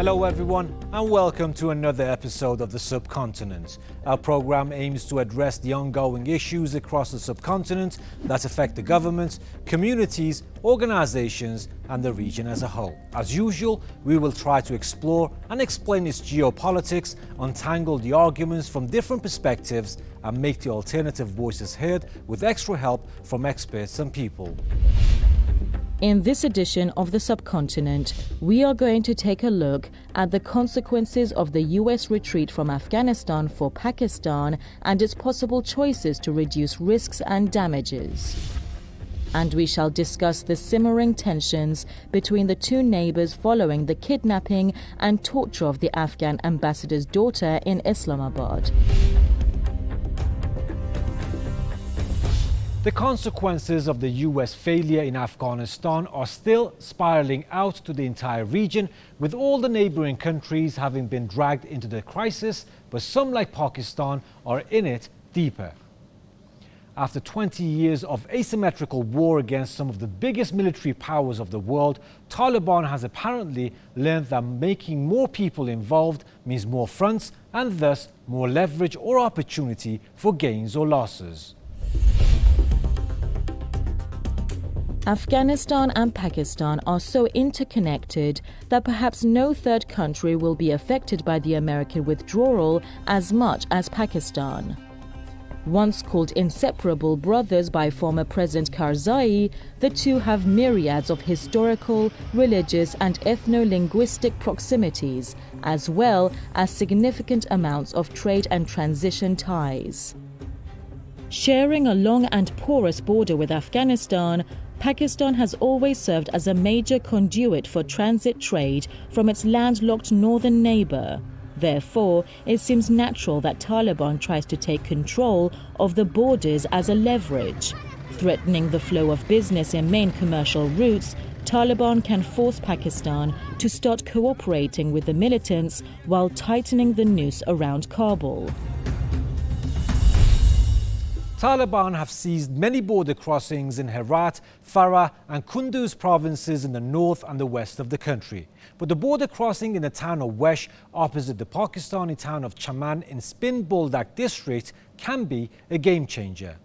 Hello everyone and welcome to another episode of the Subcontinent. Our programme aims to address the ongoing issues across the subcontinent that affect the government, communities, organisations and the region as a whole. As usual, we will try to explore and explain its geopolitics, untangle the arguments from different perspectives and make the alternative voices heard with extra help from experts and people. In this edition of the Subcontinent, we are going to take a look at the consequences of the US retreat from Afghanistan for Pakistan and its possible choices to reduce risks and damages. And we shall discuss the simmering tensions between the two neighbours following the kidnapping and torture of the Afghan ambassador's daughter in Islamabad. The consequences of the US failure in Afghanistan are still spiralling out to the entire region, with all the neighbouring countries having been dragged into the crisis, but some, like Pakistan, are in it deeper. After 20 years of asymmetrical war against some of the biggest military powers of the world, Taliban has apparently learned that making more people involved means more fronts and thus more leverage or opportunity for gains or losses. Afghanistan and Pakistan are so interconnected that perhaps no third country will be affected by the American withdrawal as much as Pakistan. Once called inseparable brothers by former President Karzai, the two have myriads of historical, religious and ethno-linguistic proximities, as well as significant amounts of trade and transition ties. Sharing a long and porous border with Afghanistan, Pakistan has always served as a major conduit for transit trade from its landlocked northern neighbour. Therefore, it seems natural that Taliban tries to take control of the borders as a leverage. Threatening the flow of business in main commercial routes, Taliban can force Pakistan to start cooperating with the militants while tightening the noose around Kabul. Taliban have seized many border crossings in Herat, Farah and Kunduz provinces in the north and the west of the country. But the border crossing in the town of Wesh, opposite the Pakistani town of Chaman in Spin Boldak district, can be a game changer.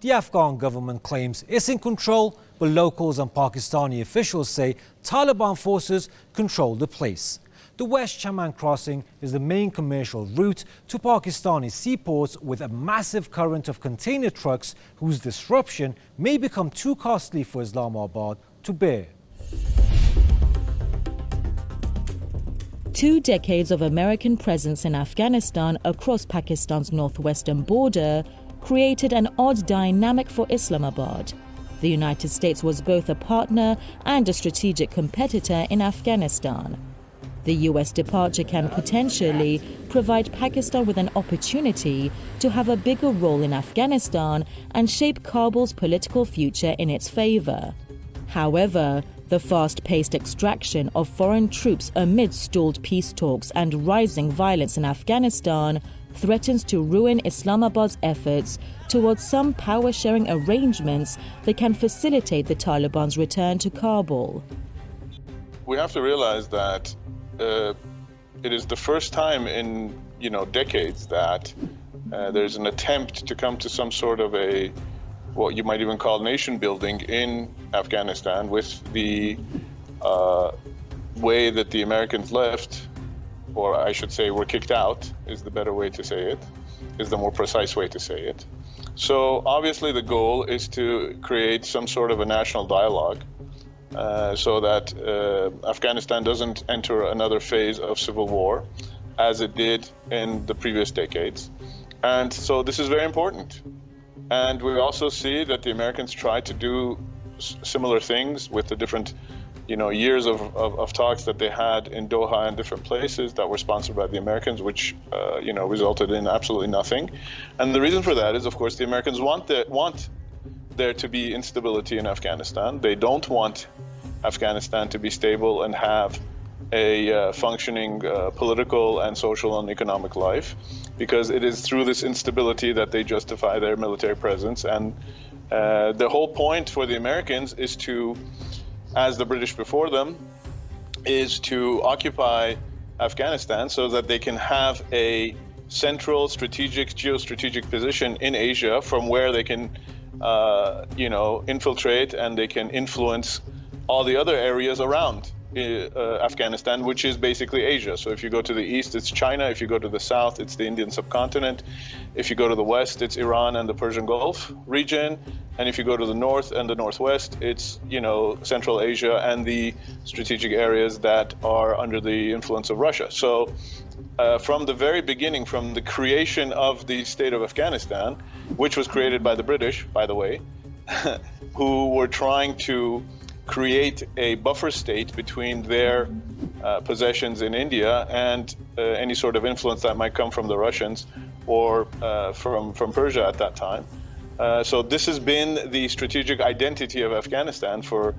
The Afghan government claims it's in control, but locals and Pakistani officials say Taliban forces control the place. The West Chaman crossing is the main commercial route to Pakistani seaports, with a massive current of container trucks whose disruption may become too costly for Islamabad to bear. 2 decades of American presence in Afghanistan across Pakistan's northwestern border created an odd dynamic for Islamabad. The United States was both a partner and a strategic competitor in Afghanistan. The US departure can potentially provide Pakistan with an opportunity to have a bigger role in Afghanistan and shape Kabul's political future in its favour. However, the fast-paced extraction of foreign troops amid stalled peace talks and rising violence in Afghanistan threatens to ruin Islamabad's efforts towards some power-sharing arrangements that can facilitate the Taliban's return to Kabul. We have to realize that it is the first time in decades that there's an attempt to come to some sort of a what you might even call nation building in Afghanistan, with the way that the Americans left, or I should say were kicked out, is the better way to say it, is the more precise way to say it. So obviously the goal is to create some sort of a national dialogue so that Afghanistan doesn't enter another phase of civil war as it did in the previous decades. And so this is very important. And we also see that the Americans try to do similar things with the different years of talks that they had in Doha and different places that were sponsored by the Americans, which resulted in absolutely nothing. And the reason for that is, of course, the Americans want there to be instability in Afghanistan. They don't want Afghanistan to be stable and have a functioning political and social and economic life, because it is through this instability that they justify their military presence. And the whole point for the Americans is to, as the British before them, is to occupy Afghanistan so that they can have a central geostrategic position in Asia from where they can, infiltrate and they can influence all the other areas around Afghanistan, which is basically Asia. So if you go to the east, it's China. If you go to the south, it's the Indian subcontinent. If you go to the west, it's Iran and the Persian Gulf region. And if you go to the north and the northwest, it's, Central Asia and the strategic areas that are under the influence of Russia. So from the very beginning, from the creation of the state of Afghanistan, which was created by the British, by the way, who were trying to create a buffer state between their possessions in India and any sort of influence that might come from the Russians or from Persia at that time. So this has been the strategic identity of Afghanistan for,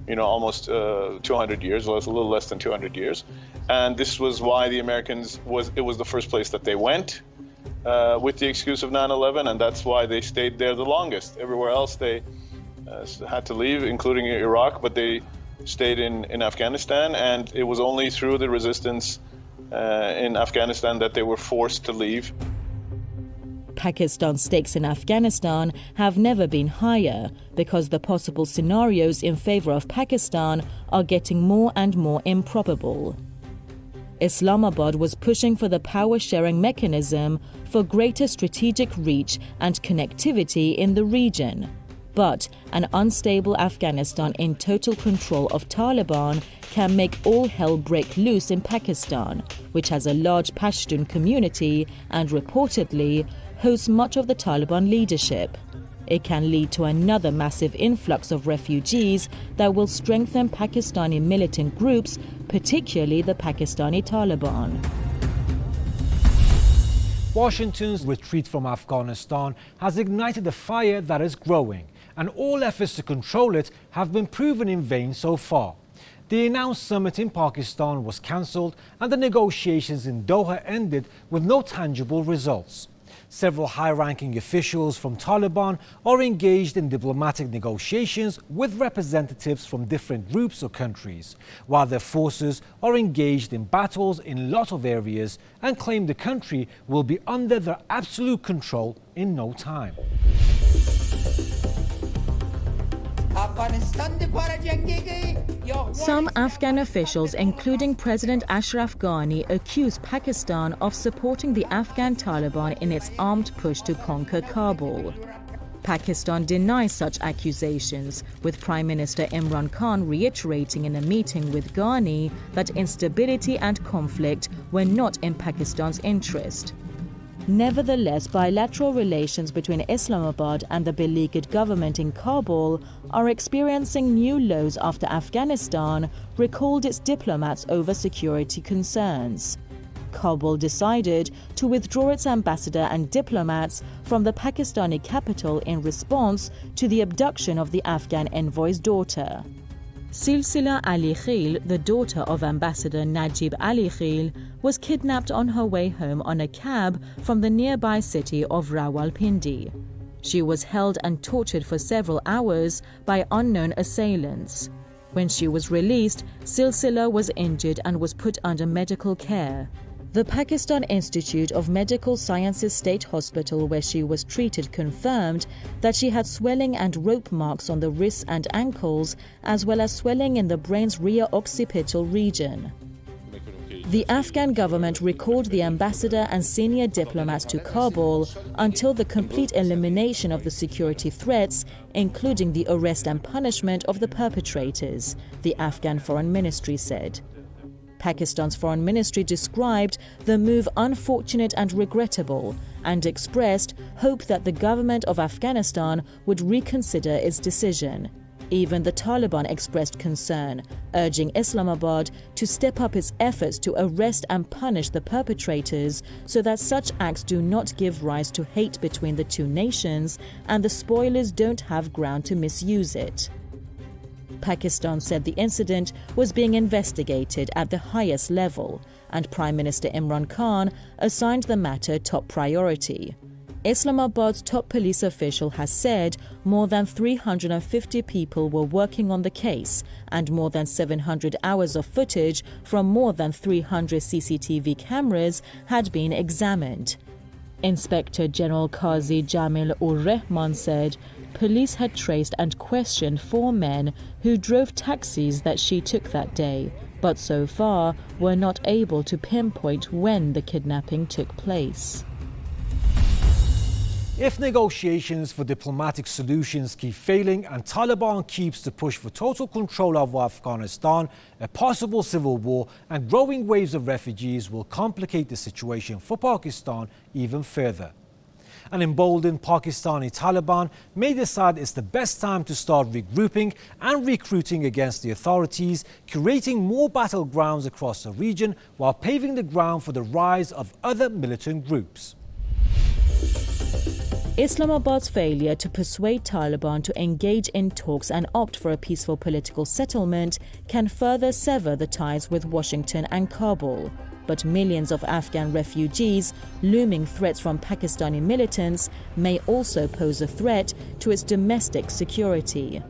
almost 200 years, well, it's a little less than 200 years. And this was why the Americans, it was the first place that they went with the excuse of 9/11, and that's why they stayed there the longest. Everywhere else they had to leave, including Iraq, but they stayed in Afghanistan, and it was only through the resistance in Afghanistan that they were forced to leave. Pakistan's stakes in Afghanistan have never been higher because the possible scenarios in favor of Pakistan are getting more and more improbable. Islamabad was pushing for the power-sharing mechanism for greater strategic reach and connectivity in the region. But an unstable Afghanistan in total control of Taliban can make all hell break loose in Pakistan, which has a large Pashtun community and reportedly hosts much of the Taliban leadership. It can lead to another massive influx of refugees that will strengthen Pakistani militant groups, particularly the Pakistani Taliban. Washington's retreat from Afghanistan has ignited a fire that is growing, and all efforts to control it have been proven in vain so far. The announced summit in Pakistan was cancelled and the negotiations in Doha ended with no tangible results. Several high-ranking officials from Taliban are engaged in diplomatic negotiations with representatives from different groups or countries, while their forces are engaged in battles in a lot of areas and claim the country will be under their absolute control in no time. Some Afghan officials, including President Ashraf Ghani, accuse Pakistan of supporting the Afghan Taliban in its armed push to conquer Kabul. Pakistan denies such accusations, with Prime Minister Imran Khan reiterating in a meeting with Ghani that instability and conflict were not in Pakistan's interest. Nevertheless, bilateral relations between Islamabad and the beleaguered government in Kabul are experiencing new lows after Afghanistan recalled its diplomats over security concerns. Kabul decided to withdraw its ambassador and diplomats from the Pakistani capital in response to the abduction of the Afghan envoy's daughter. Silsila Ali Khil, the daughter of Ambassador Najib Ali Khil, was kidnapped on her way home on a cab from the nearby city of Rawalpindi. She was held and tortured for several hours by unknown assailants. When she was released, Silsila was injured and was put under medical care. The Pakistan Institute of Medical Sciences State Hospital, where she was treated, confirmed that she had swelling and rope marks on the wrists and ankles, as well as swelling in the brain's rear occipital region. The Afghan government recalled the ambassador and senior diplomats to Kabul until the complete elimination of the security threats, including the arrest and punishment of the perpetrators, the Afghan Foreign Ministry said. Pakistan's foreign ministry described the move unfortunate and regrettable and expressed hope that the government of Afghanistan would reconsider its decision. Even the Taliban expressed concern, urging Islamabad to step up its efforts to arrest and punish the perpetrators so that such acts do not give rise to hate between the two nations and the spoilers don't have ground to misuse it. Pakistan said the incident was being investigated at the highest level, and Prime Minister Imran Khan assigned the matter top priority. Islamabad's top police official has said more than 350 people were working on the case and more than 700 hours of footage from more than 300 CCTV cameras had been examined. Inspector General Qazi Jamil-ur-Rehman said police had traced and questioned 4 men who drove taxis that she took that day, but so far were not able to pinpoint when the kidnapping took place. If negotiations for diplomatic solutions keep failing and Taliban keeps to push for total control of Afghanistan, a possible civil war and growing waves of refugees will complicate the situation for Pakistan even further. An emboldened Pakistani Taliban may decide it's the best time to start regrouping and recruiting against the authorities, creating more battlegrounds across the region while paving the ground for the rise of other militant groups. Islamabad's failure to persuade Taliban to engage in talks and opt for a peaceful political settlement can further sever the ties with Washington and Kabul. But millions of Afghan refugees, looming threats from Pakistani militants, may also pose a threat to its domestic security.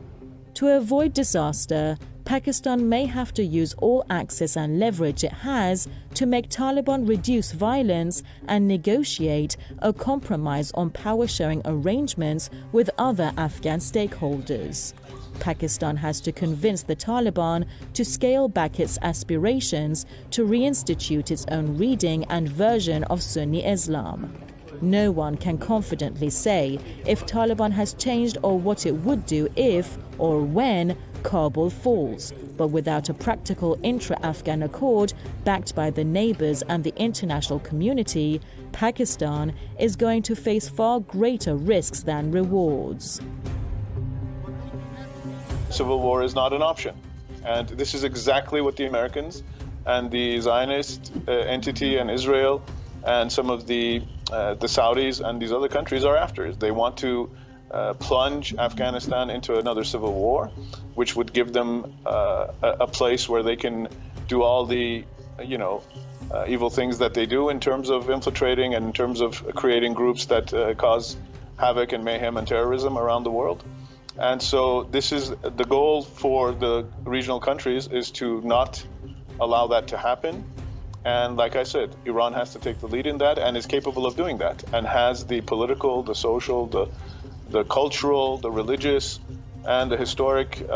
To avoid disaster, Pakistan may have to use all access and leverage it has to make Taliban reduce violence and negotiate a compromise on power-sharing arrangements with other Afghan stakeholders. Pakistan has to convince the Taliban to scale back its aspirations to reinstitute its own reading and version of Sunni Islam. No one can confidently say if Taliban has changed or what it would do if or when Kabul falls, but without a practical intra-Afghan accord backed by the neighbors and the international community, Pakistan is going to face far greater risks than rewards. Civil war is not an option. And this is exactly what the Americans and the Zionist entity and Israel and some of the Saudis and these other countries are after. They want to plunge Afghanistan into another civil war, which would give them a place where they can do all the, evil things that they do in terms of infiltrating and in terms of creating groups that cause havoc and mayhem and terrorism around the world. And so this is the goal for the regional countries, is to not allow that to happen. And like I said, Iran has to take the lead in that and is capable of doing that and has the political, the social, the cultural, the religious, and the historic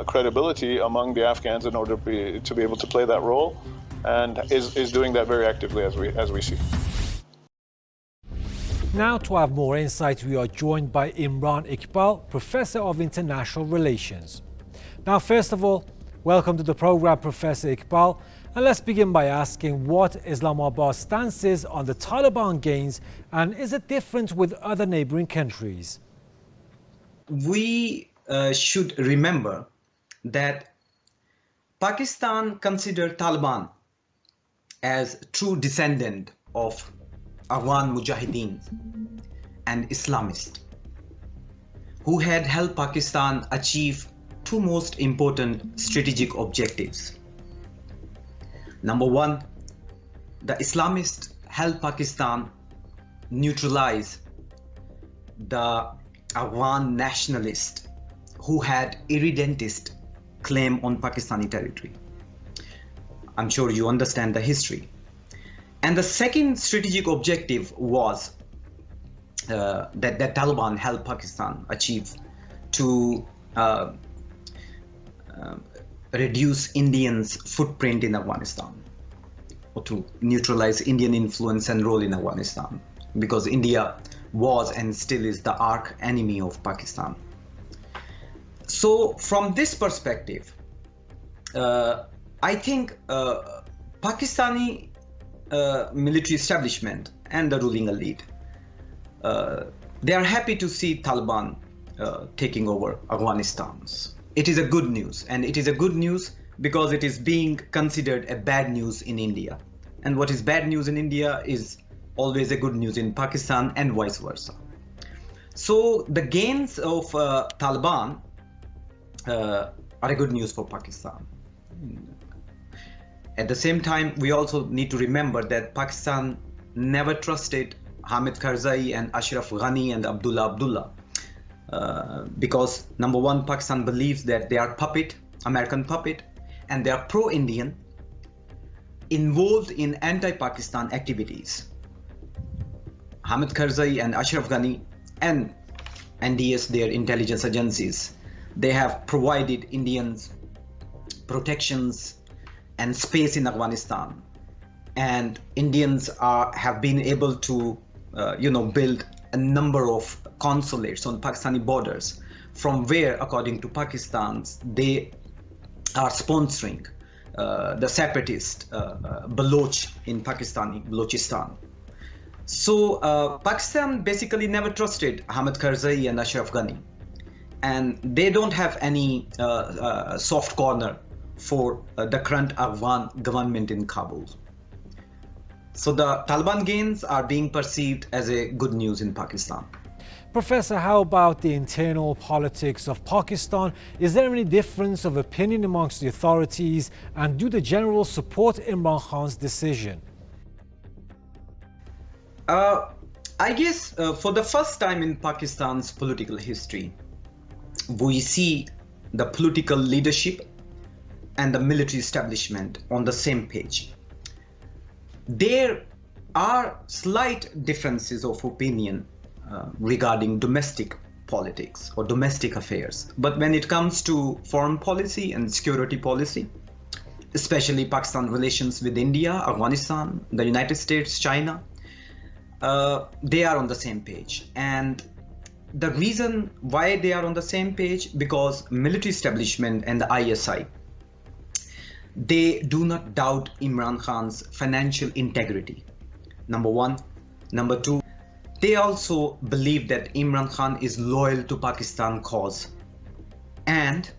credibility among the Afghans in order to be able to play that role, and is doing that very actively as we see. Now, to have more insight, we are joined by Imran Iqbal, Professor of International Relations. Now, first of all, welcome to the program, Professor Iqbal. And let's begin by asking what Islamabad's stance is on the Taliban gains, and is it different with other neighboring countries? We should remember that Pakistan considered Taliban as true descendant of Afghan Mujahideen and Islamists who had helped Pakistan achieve two most important strategic objectives. Number one, the Islamists helped Pakistan neutralize the Afghan nationalists who had irredentist claim on Pakistani territory. I'm sure you understand the history. And the second strategic objective was that Taliban helped Pakistan achieve to reduce Indians' footprint in Afghanistan, or to neutralize Indian influence and role in Afghanistan, because India was and still is the arch enemy of Pakistan. So from this perspective, I think Pakistani military establishment and the ruling elite, they are happy to see Taliban taking over Afghanistan. It is a good news, and it is a good news because it is being considered a bad news in India. And what is bad news in India is always a good news in Pakistan, and vice versa. So the gains of Taliban are a good news for Pakistan. At the same time, we also need to remember that Pakistan never trusted Hamid Karzai and Ashraf Ghani and Abdullah. Because number one, Pakistan believes that they are American puppet, and they are pro-Indian, involved in anti-Pakistan activities. Hamid Karzai and Ashraf Ghani and NDS, their intelligence agencies, they have provided Indians protections and space in Afghanistan, and Indians have been able to build a number of consulates on Pakistani borders, from where, according to Pakistan, they are sponsoring the separatist Baloch in Balochistan. So Pakistan basically never trusted Hamid Karzai and Ashraf Ghani, and they don't have any soft corner for the current Afghan government in Kabul. So the Taliban gains are being perceived as a good news in Pakistan. Professor, how about the internal politics of Pakistan? Is there any difference of opinion amongst the authorities, and do the generals support Imran Khan's decision? I guess for the first time in Pakistan's political history, we see the political leadership and the military establishment on the same page. There are slight differences of opinion regarding domestic politics or domestic affairs. But when it comes to foreign policy and security policy, especially Pakistan relations with India, Afghanistan, the United States, China, they are on the same page. And the reason why they are on the same page, because military establishment and the ISI, they do not doubt Imran Khan's financial integrity, number one. Number two, they also believe that Imran Khan is loyal to Pakistan cause, and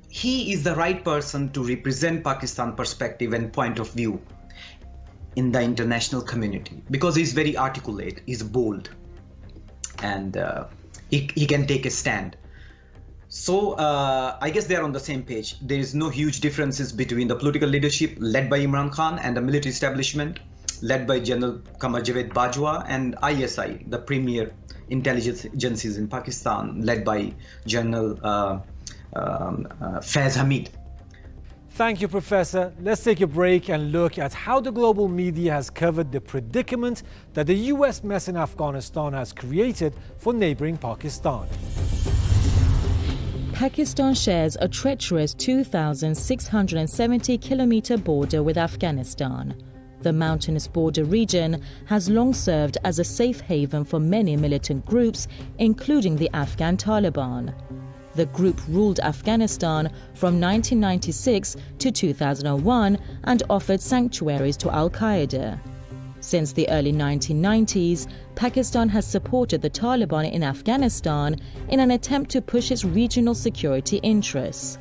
he is the right person to represent Pakistan perspective and point of view in the international community, because he's very articulate, he's bold, and he can take a stand. So I guess they're on the same page. There is no huge differences between the political leadership led by Imran Khan and the military establishment led by General Qamar Javed Bajwa and ISI, the premier intelligence agencies in Pakistan, led by General Faiz Hamid. Thank you, Professor. Let's take a break and look at how the global media has covered the predicament that the US mess in Afghanistan has created for neighboring Pakistan. Pakistan shares a treacherous 2,670-kilometer border with Afghanistan. The mountainous border region has long served as a safe haven for many militant groups, including the Afghan Taliban. The group ruled Afghanistan from 1996 to 2001 and offered sanctuaries to Al-Qaeda. Since the early 1990s, Pakistan has supported the Taliban in Afghanistan in an attempt to push its regional security interests.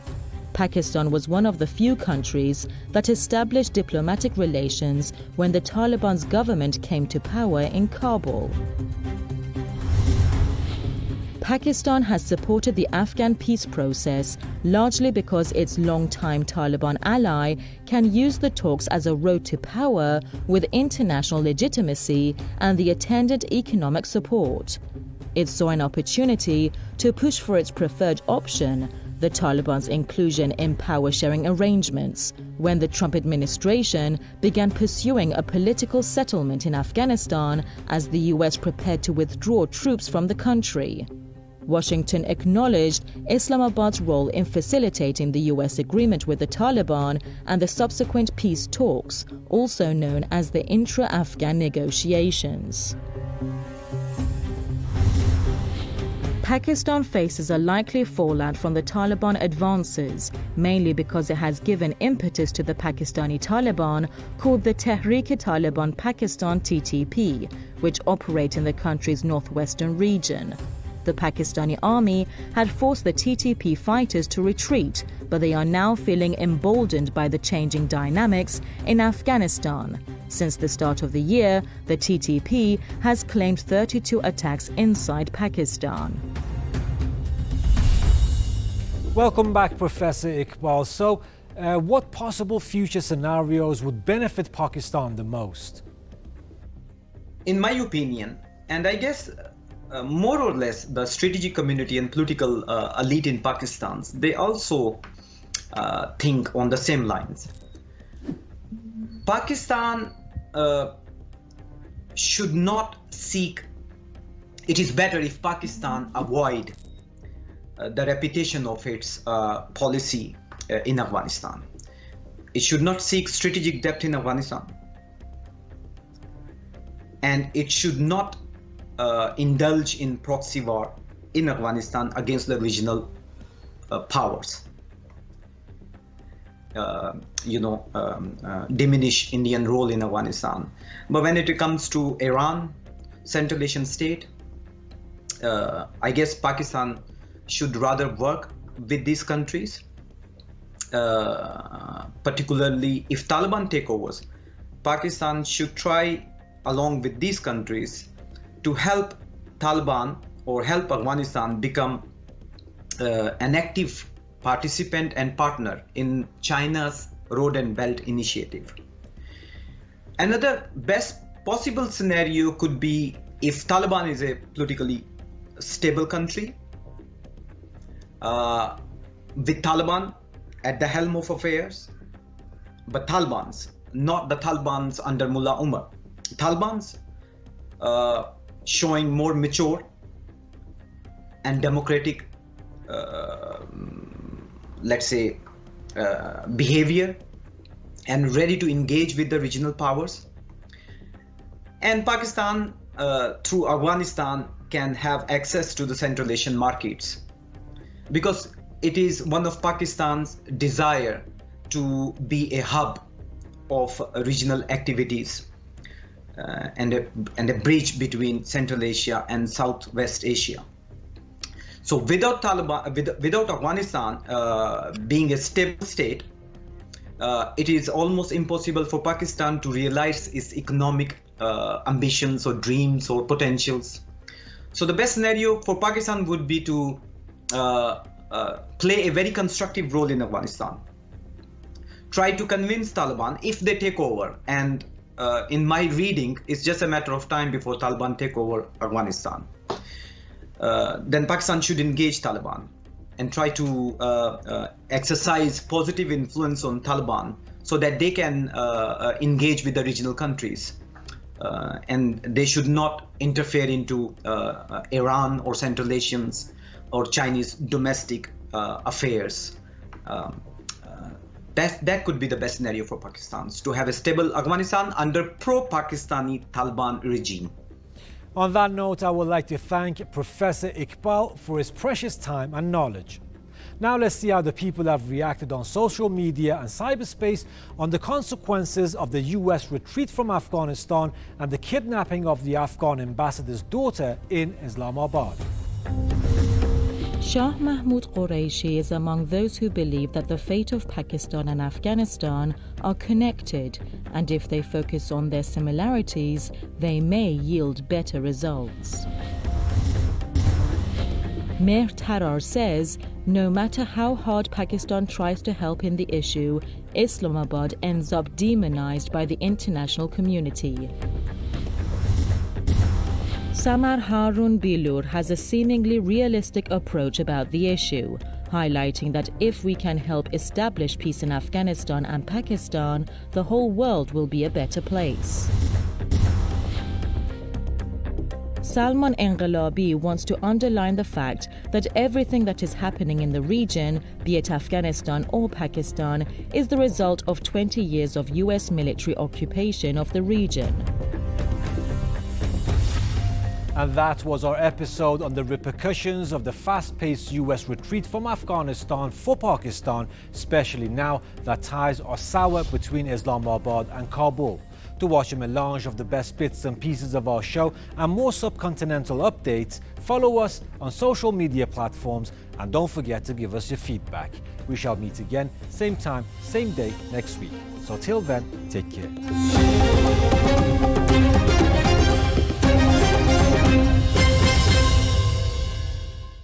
Pakistan was one of the few countries that established diplomatic relations when the Taliban's government came to power in Kabul. Pakistan has supported the Afghan peace process largely because its long-time Taliban ally can use the talks as a road to power with international legitimacy and the attendant economic support. It saw an opportunity to push for its preferred option, the Taliban's inclusion in power-sharing arrangements, when the Trump administration began pursuing a political settlement in Afghanistan as the US prepared to withdraw troops from the country. Washington acknowledged Islamabad's role in facilitating the US agreement with the Taliban and the subsequent peace talks, also known as the intra-Afghan negotiations. Pakistan faces a likely fallout from the Taliban advances, mainly because it has given impetus to the Pakistani Taliban called the Tehreek-e-Taliban Pakistan (TTP), which operate in the country's northwestern region. The Pakistani army had forced the TTP fighters to retreat, but they are now feeling emboldened by the changing dynamics in Afghanistan. Since the start of the year, the TTP has claimed 32 attacks inside Pakistan. Welcome back, Professor Iqbal. So, what possible future scenarios would benefit Pakistan the most? in my opinion, and I guess more or less the strategic community and political elite in Pakistan, they also think on the same lines. Pakistan should not seek, it is better if Pakistan avoid the reputation of its policy in Afghanistan. It should not seek strategic depth in Afghanistan. And it should not indulge in proxy war in Afghanistan against the regional powers. Diminish Indian role in Afghanistan. But when it comes to Iran, Central Asian state, I guess Pakistan should rather work with these countries, particularly if Taliban takeovers. Pakistan should try, along with these countries, to help Taliban or help Afghanistan become an active participant and partner in China's Road and Belt Initiative. Another best possible scenario could be if Taliban is a politically stable country, with Taliban at the helm of affairs, but Talibans, not the Talibans under Mullah Umar. Talibans showing more mature and democratic, behavior and ready to engage with the regional powers. And Pakistan, through Afghanistan, can have access to the Central Asian markets, because it is one of Pakistan's desire to be a hub of regional activities and a bridge between Central Asia and Southwest Asia. So without Afghanistan being a stable state, it is almost impossible for Pakistan to realize its economic ambitions or dreams or potentials. So the best scenario for Pakistan would be to play a very constructive role in Afghanistan. Try to convince Taliban if they take over, and in my reading, it's just a matter of time before Taliban take over Afghanistan. Then Pakistan should engage Taliban and try to exercise positive influence on Taliban so that they can engage with the regional countries. And they should not interfere into Iran or Central Asians or Chinese domestic affairs. That could be the best scenario for Pakistan, to have a stable Afghanistan under pro-Pakistani Taliban regime. On that note, I would like to thank Professor Iqbal for his precious time and knowledge. Now let's see how the people have reacted on social media and cyberspace on the consequences of the US retreat from Afghanistan and the kidnapping of the Afghan ambassador's daughter in Islamabad. Shah Mahmood Qureshi is among those who believe that the fate of Pakistan and Afghanistan are connected, and if they focus on their similarities, they may yield better results. Mehr Tarar says, no matter how hard Pakistan tries to help in the issue, Islamabad ends up demonized by the international community. Samar Harun Bilur has a seemingly realistic approach about the issue, highlighting that if we can help establish peace in Afghanistan and Pakistan, the whole world will be a better place. Salman Enqelabi wants to underline the fact that everything that is happening in the region, be it Afghanistan or Pakistan, is the result of 20 years of US military occupation of the region. And that was our episode on the repercussions of the fast-paced US retreat from Afghanistan for Pakistan, especially now that ties are sour between Islamabad and Kabul. To watch a melange of the best bits and pieces of our show and more subcontinental updates, follow us on social media platforms and don't forget to give us your feedback. We shall meet again, same time, same day next week. So till then, take care.